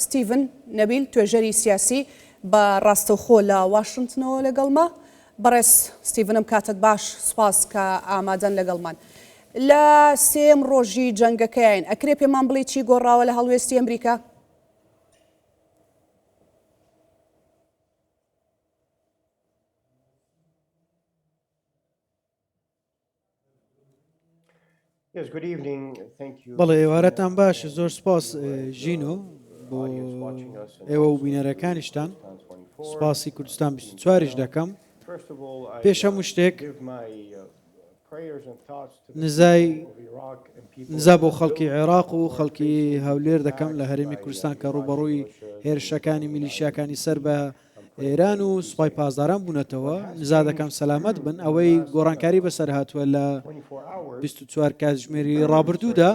ستیڤن نەبیل توێژەری سیاسی بە ڕاستەوخۆ لە واشنگتنەوە لەگەڵمە. بەڕێز ستیڤنم کاتت باش، سپاس کە ئامادەن لەگەڵمان. لە سێم ڕۆژی جەنگەکەیان ئەکرێ پێمان بڵێ چی گۆڕاوە لە هەڵوێستی ئەمریکا؟ بەڵێ ئێوارەتان باش، زۆر سپاس ژینۆ بۆ ئێوە و بینەرەکانیشتان. سپاسی کوردستان 24ش دەکەم. پێش هەموو شتێک نزا بۆ خەڵکی عێراق و خەڵکی هەولێر دەکەم لە هەرێمی کوردستان کە ڕوبەڕووی هێرشەکانی میلیشیاکانی سەر بە ئێران و سوپای پاسداران بوونەتەوە. نزا دەکەم سەلامەت بن. ئەوەی گۆڕانکاری بەسەر هاتووە لە 24 کاتژمێری ڕابردوودا،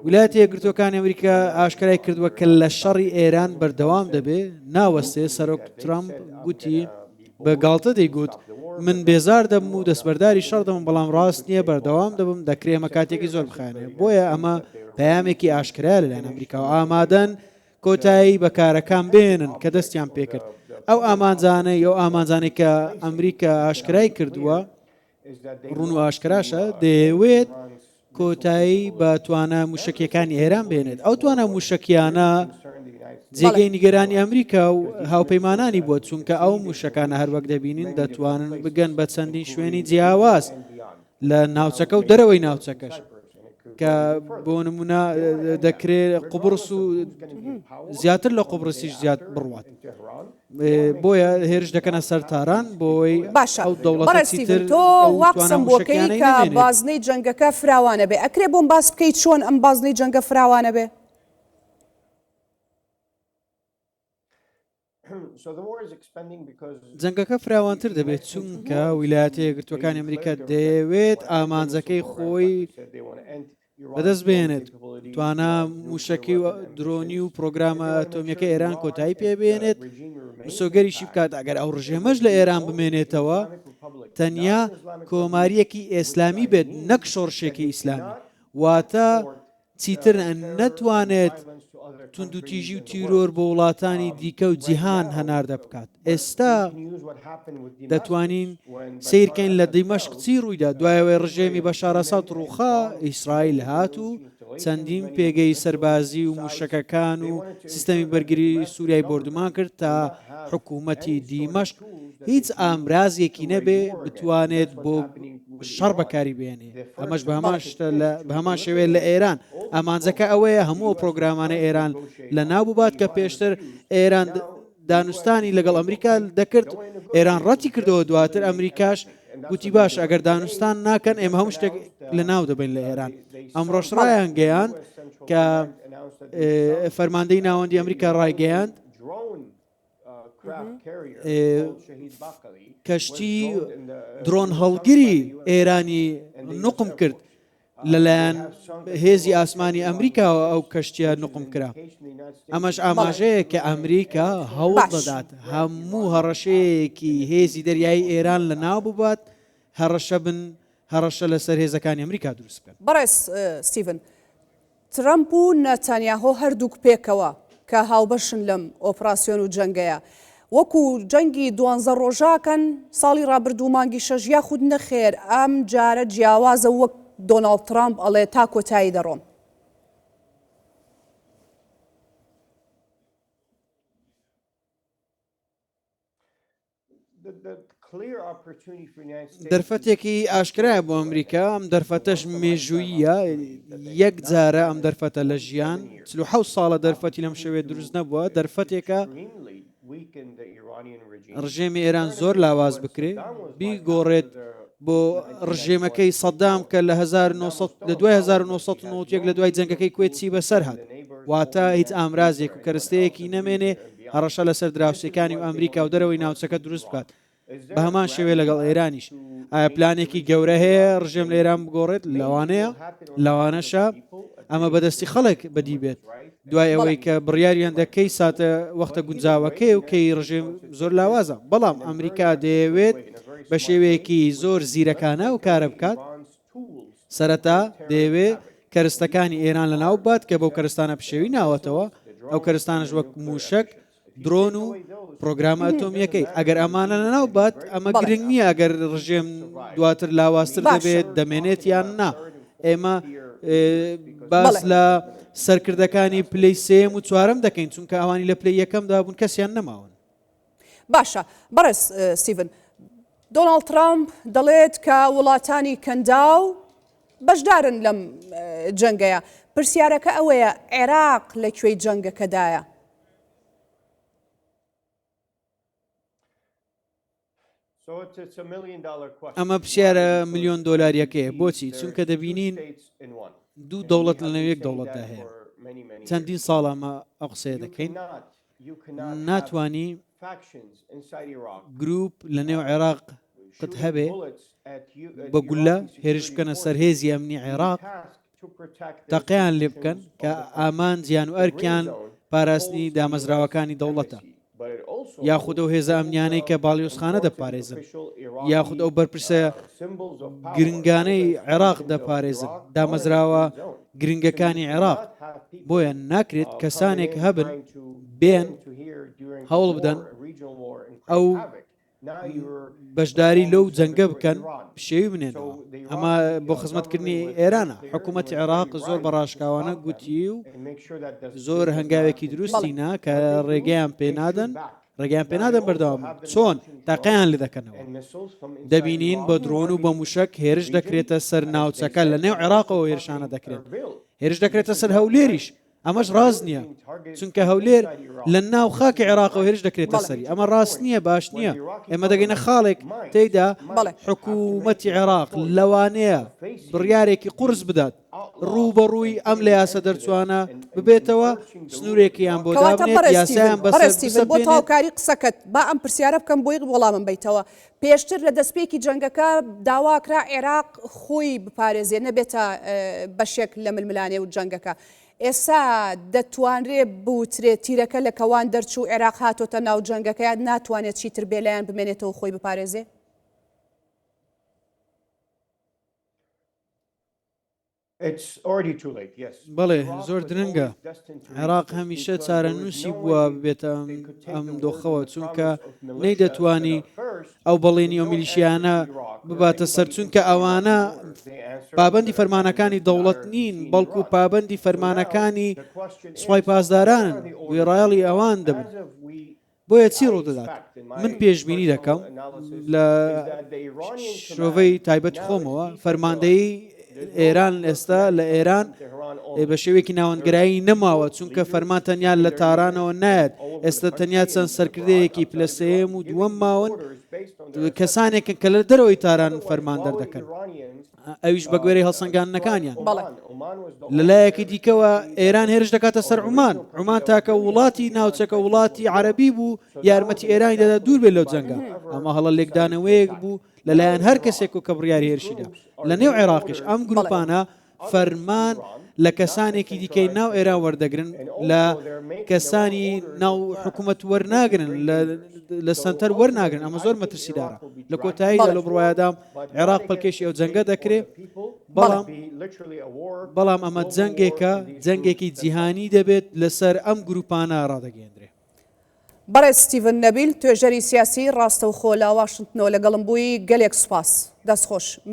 ویلایەتە یەکگرتووەکانی ئەمریکا ئاشکرای کردووە کە لە شەڕی ئێران بەردەوام دەبێ ناوەستێ. سەرۆک ترامپ گوتی بە گاڵتە دەیگوت من بێزار دەبم و دەستبەرداری شەڕ دەبم، بەڵام ڕاست نییە، بەردەوام دەبم، دەکرێ ئەمە کاتێکی زۆر بخانێ. بۆیە ئەمە پەیامێکی ئاشکرا لەلایەن ئەمریکا و ئامادەن کۆتایی بەکارەکان بێنن کە دەستیان پێکرد. ئەو ئامانجانەی ئامانجانێک کە ئەمریکا ئاشکرای کردووە ڕوون و ئاشکراشە، دەیەوێت کۆتایی بە توانە موشکیەکانی ئێران بێنێت. ئەو توانە موشکیانە جێگەی نیگەرانی ئەمریکا و هاوپەیمانانی بووە، چونکە ئەو موشکانە هەروەک دەبینین دەتوانن بگەن بە چەندین شوێنی جیاواز لە ناوچەکە و دەرەوەی ناوچەکەش، کە بۆ نمونە دەکرێت قوبرس و زیاتر لە قوبرسیش زیات بڕوات. بۆیە هێرش دەکەنە سەر تاران بۆی ئەو دەوڵەتی تر تۆ واقسم بۆکەی کە بازنەی جەنگەکە فراوانە بێ. ئەکرێ بۆم باس بکەیت چۆن ئەم بازنەی جەنگە فراوانە بێ؟ جەنگەکە فراوانتر دەبێت چونکە ویلایەتە یەکگرتووەکانی ئەمریکا دەیەوێت ئامانجەکەی خۆی بەدەست بێنێت، توانە موشکی و درۆنی و پرۆگرامە ئەتۆمیەکە ئێران کۆتایی پێبێنێت، مسۆگەریشی بکات. ئەگەر ئەو ڕژێمەش لە ئێران بمێنێتەوە تەنیا کۆماریەکی ئێسلامی بێت، نەک شۆڕشێکی ئیسلامی، واتە چیتر نەتوانێت توندوتیژی و تیرۆر بۆ وڵاتانی دیکە و جیهان هەناردە بکات. ئێستا دەتوانین سیرکەین لە دیمەشق چی ڕوویدا. دوایەوەی ڕژێمی بەشار ئەساد ڕووخا، ئیسرائیل هات و چەندین پێگەی سەربازی و موشکەکان و سیستەمی بەرگری سووریای بردومان کرد تا حکوومەتی دیمەشق هیچ ئامرازێکی نەبێ بتوانێت بۆ شەڕ بەکاری بێنێ. ئەمەش بە هەمان شێوەیە لە ئێران ئامانجەکە ئەوەیە هەموو پرۆگرامانە ئێران لە ناو بووبات کە پێشتر ئێران دانوستانی لەگەڵ ئەمریکا دەکرد. ئێران ڕەتی کردەوە، دواتر ئەمریکاش گوتی باش ئەگەر دانوستان ناکەن ئێمە هەموو شتێک لە ناو دەبین لە ئێران. ئەمڕۆژ ڕایان گەیاند کە فەرماندەی ناوەندی ئەمریکا ڕایگەیاند کەشتی درۆن هەڵگری ئێرانی نوقم کرد لەلایەن هێزی ئاسمانی ئەمریکاوە. ئەو کەشتیە نوقم کرا. ئەمەش ئاماژەیە کە ئەمریکا هەوڵ دەدات هەموو هەڕەشەیەکی هێزی دەریایی ئێران لە ناو ببات، هەڕەشە لەسەر هێزەکانی ئەمریکا دروست بکەن. بەڕێز ستیڤن، ترەمپ و نەتانیاهۆ هەردووک پێکەوە کە هاوبەشن لەم ئۆپراسیۆن و جەنگەیە، وەکو جەنگی 12 ڕۆژاکەن ساڵی ڕابردوو مانگی 6 یاخود نەخێر ئەم جارە جیاوازە وەک دۆناڵد ترامپ ئەڵێ تا کۆتایی دەڕۆم. دەرفەتێکی ئاشکرایە بۆ ئەمریکا. ئەم دەرفەتەش مێژوویە، یەک جارە ئەم دەرفەتە لە ژیان 47 ساڵە دەرفەتی لەم شەوێ دروست نەبووە. دەرفەتێکە ڕژێمی ئێران زۆر لاواز بکرێ، بیگۆڕێت بۆ ڕژێمەکەی سەدام کە لە 1991 لە دوای جەنگەکەی کوێتی بەسەر هات. واتە هیچ ئامرازێک و کەرەستەیەکی نەمێنێ هەڕەشە لەسەر دراوسەکانی و ئەمریکا و دەرەوەی ناوچەکە دروست بکات. بە هەمان شێوێ لەگەڵ ئێرانیش ئایا پلانێکی گەورە هەیە ڕژێم لە ئێران بگۆڕێت؟ لەوانەیە، لەوانەشە ئەمە بەدەستی خەڵک بەدی بێت. دوای ئەوەی کە بڕیاریان دەکەی ساتە وەختە گونجاوەکەی و کەی ڕژێم زۆر لاوازە. بەڵام ئەمریکا دەیەوێت بە شێوەیەکی زۆر زیرەکانە و کارە بکات. سەرەتا دەیەوێت کە کەرستەکانی ئێران لە ناو بات کە بەو کەرستانە پشێوی ناوەتەوە ئەو کەرستانش وەک موشک درۆن و پرۆگرامە ئەتۆمیەکەی ئەگەر ئەمانە لە ناو بات ئەمە گرنگ نییە ئەگەر ڕژێم دواتر لاوااستر دەبێت دەمێنێت یان نا ئێمە باس لە سەرکردەکانی پلەی سێم و چوارەم دەکەین چونکە ئەوانی لە پلەی یەکەمدا بوون کەسیان نەماون. باشە بەڕێز ستیڤن دۆناڵد ترامپ دەڵێت کە وڵاتانی کەنداو بەشدارن لەم جەنگەیە پرسیارەکە ئەوەیە عێراق لەکوێی جەنگەکەدایە؟ ئەمە پرسیارە ملیۆن دۆلاریەکەیە بۆچی چونکە دەبینین دوو دەوڵەت لە نێو یەک دەوڵەتدا هەیە چەندین ساڵ ئەمە ئەو قسەیە دەکەین ناتوانی گروپ لە نێو عێراق قت هەبێ بە گولە هێرش بکەنە سەرهێزی ئەمنی عێراق تەقیان لێ بکەن کە ئامان زیان و ئەرکیان پاراستنی دامەزراوەکانی دەوڵەتە یاخود ئەو هێزە ئەمنیانەی کە باڵیۆزخانە دەپارێزن یاخود ئەو بەرپرسە گرنگانەی عێراق دەپارێزن دامەزراوە گرنگەکانی عێراق بۆیە ناکرێت کەسانێک هەبن بێن هەوڵ بدەن ئەو بەشداری لەو جەنگە بکەن پشێوی بنێنەوە ئەمە بۆ خزمەتکردنی ئێرانە حکوومەتی عێراق زۆر بەڕاشکاوانە گوتی و زۆر هەنگاوێکی دروستینە کە ڕێگەیان پێنادەن ڕێگەیان پێنادەن بەردەوام چۆن تاقییان لێ دەکەنەوە دەبینین بە درۆن و بە موشک هێرش دەکرێتە سەر ناوچەکە لە نێو عێراقەوە هێرشانە دەکرێت هێرش دەکرێتە سەر هەولێریش ئەمەش ڕاست نییە چونکە هەولێر لە ناو خاکی عێراقەوە هێرش دەکرێتە سەری ئەمە ڕاست نییە باش نییە ئێمە دەگەینە خاڵێک تێیدا حکوومەتی عێراق لەوانەیە بڕیارێکی قورس بدات ڕوو بەڕووی ئەم لە یاسە دەرچوانە ببێتەوە سنوورێکیان بۆ دابنێت یاسایان بەسەر بۆ تاوکاری قسەکەت با ئەم پرسیارە بکەم بۆی وەڵامم بیتەوە پێشتر لە دەستپێکی جەنگەکە داواکرا عێراق خۆی بپارێزێ نەبێتە بەشێک لە ململانێ و جەنگەکە ئێستا دەتوانرێت بوترێت تیرەکە لە کەوان دەرچوو عێراق هاتۆتە ناو جەنگەکەیان ناتوانێت چیتر بێلایەن بمێنێتەوە خۆی بپارێزێ؟ بەڵێ زۆر درەنگە عێراق هەمیشە چارەنووسی بووە بێتە ئەم دۆخەوە چونکە نەیدەتوانی ئەو بەڵێنی ئەو میلیشیانە بباتە سەر چونکە ئەوانە پابەندی فەرمانەکانی دەوڵەت نین بەڵکو پابەندی فەرمانەکانی سوپای پاسدارانن وێڕایەڵی ئەوان دەبن بۆیە چی ڕوودەدات من پێشبینی دەکەم لە شۆڤەی تایبەتی خۆمەوە فەرماندەیی ئێران ئێستا لە ئێران بە شێوەیەکی ناوەندگرایی نەماوە چونکە فەرمان تەنیا لە تارانەوە نایەت ئێستا تەنیا چەند سەرکردەیەکی پلەسەیەم و دووەم ماون کەسانێکن کە لە دەرەوەی تاران فەرمان دەردەکەن ئەویش بە گوێرەی هەڵسەنگاندنەکانیان لەلایەکی دیکەوە ئێران هێرش دەکاتە سەر عومان تاکە وڵاتی ناوچەکە وڵاتی عەرەبی بوو یارمەتی ئێرانی دەدا دوور بێت لەو جەنگە ئەمە هەڵە لێکدانەوەیەک بوو لەلایەن هەر کەسێک و کە بڕیاری هێرشیدا لە نێو عێراقیش ئەم گروپانە فەرمان لە کەسانێکی دیکەی ناو ئێران وەردەگرن لە کەسانی ناو حکوومەت وەرناگرن لە سنتەر وەرناگرن ئەمە زۆر مەترسیدارە لە کۆتاییدا لە بڕوایەدام عێراق پەلکێشی ئەو جەنگە دەکرێت بەڵام ئەمە جەنگێکی جیهانی دەبێت لەسەر ئەم گروپانە ڕادەگەێنرێ. بەڕێز ستیڤن نەبیل توێژەری سیاسی ڕاستەوخۆ لە واشنتنەوە لەگەڵم بووی گەلێک سوپاس دەستخۆش.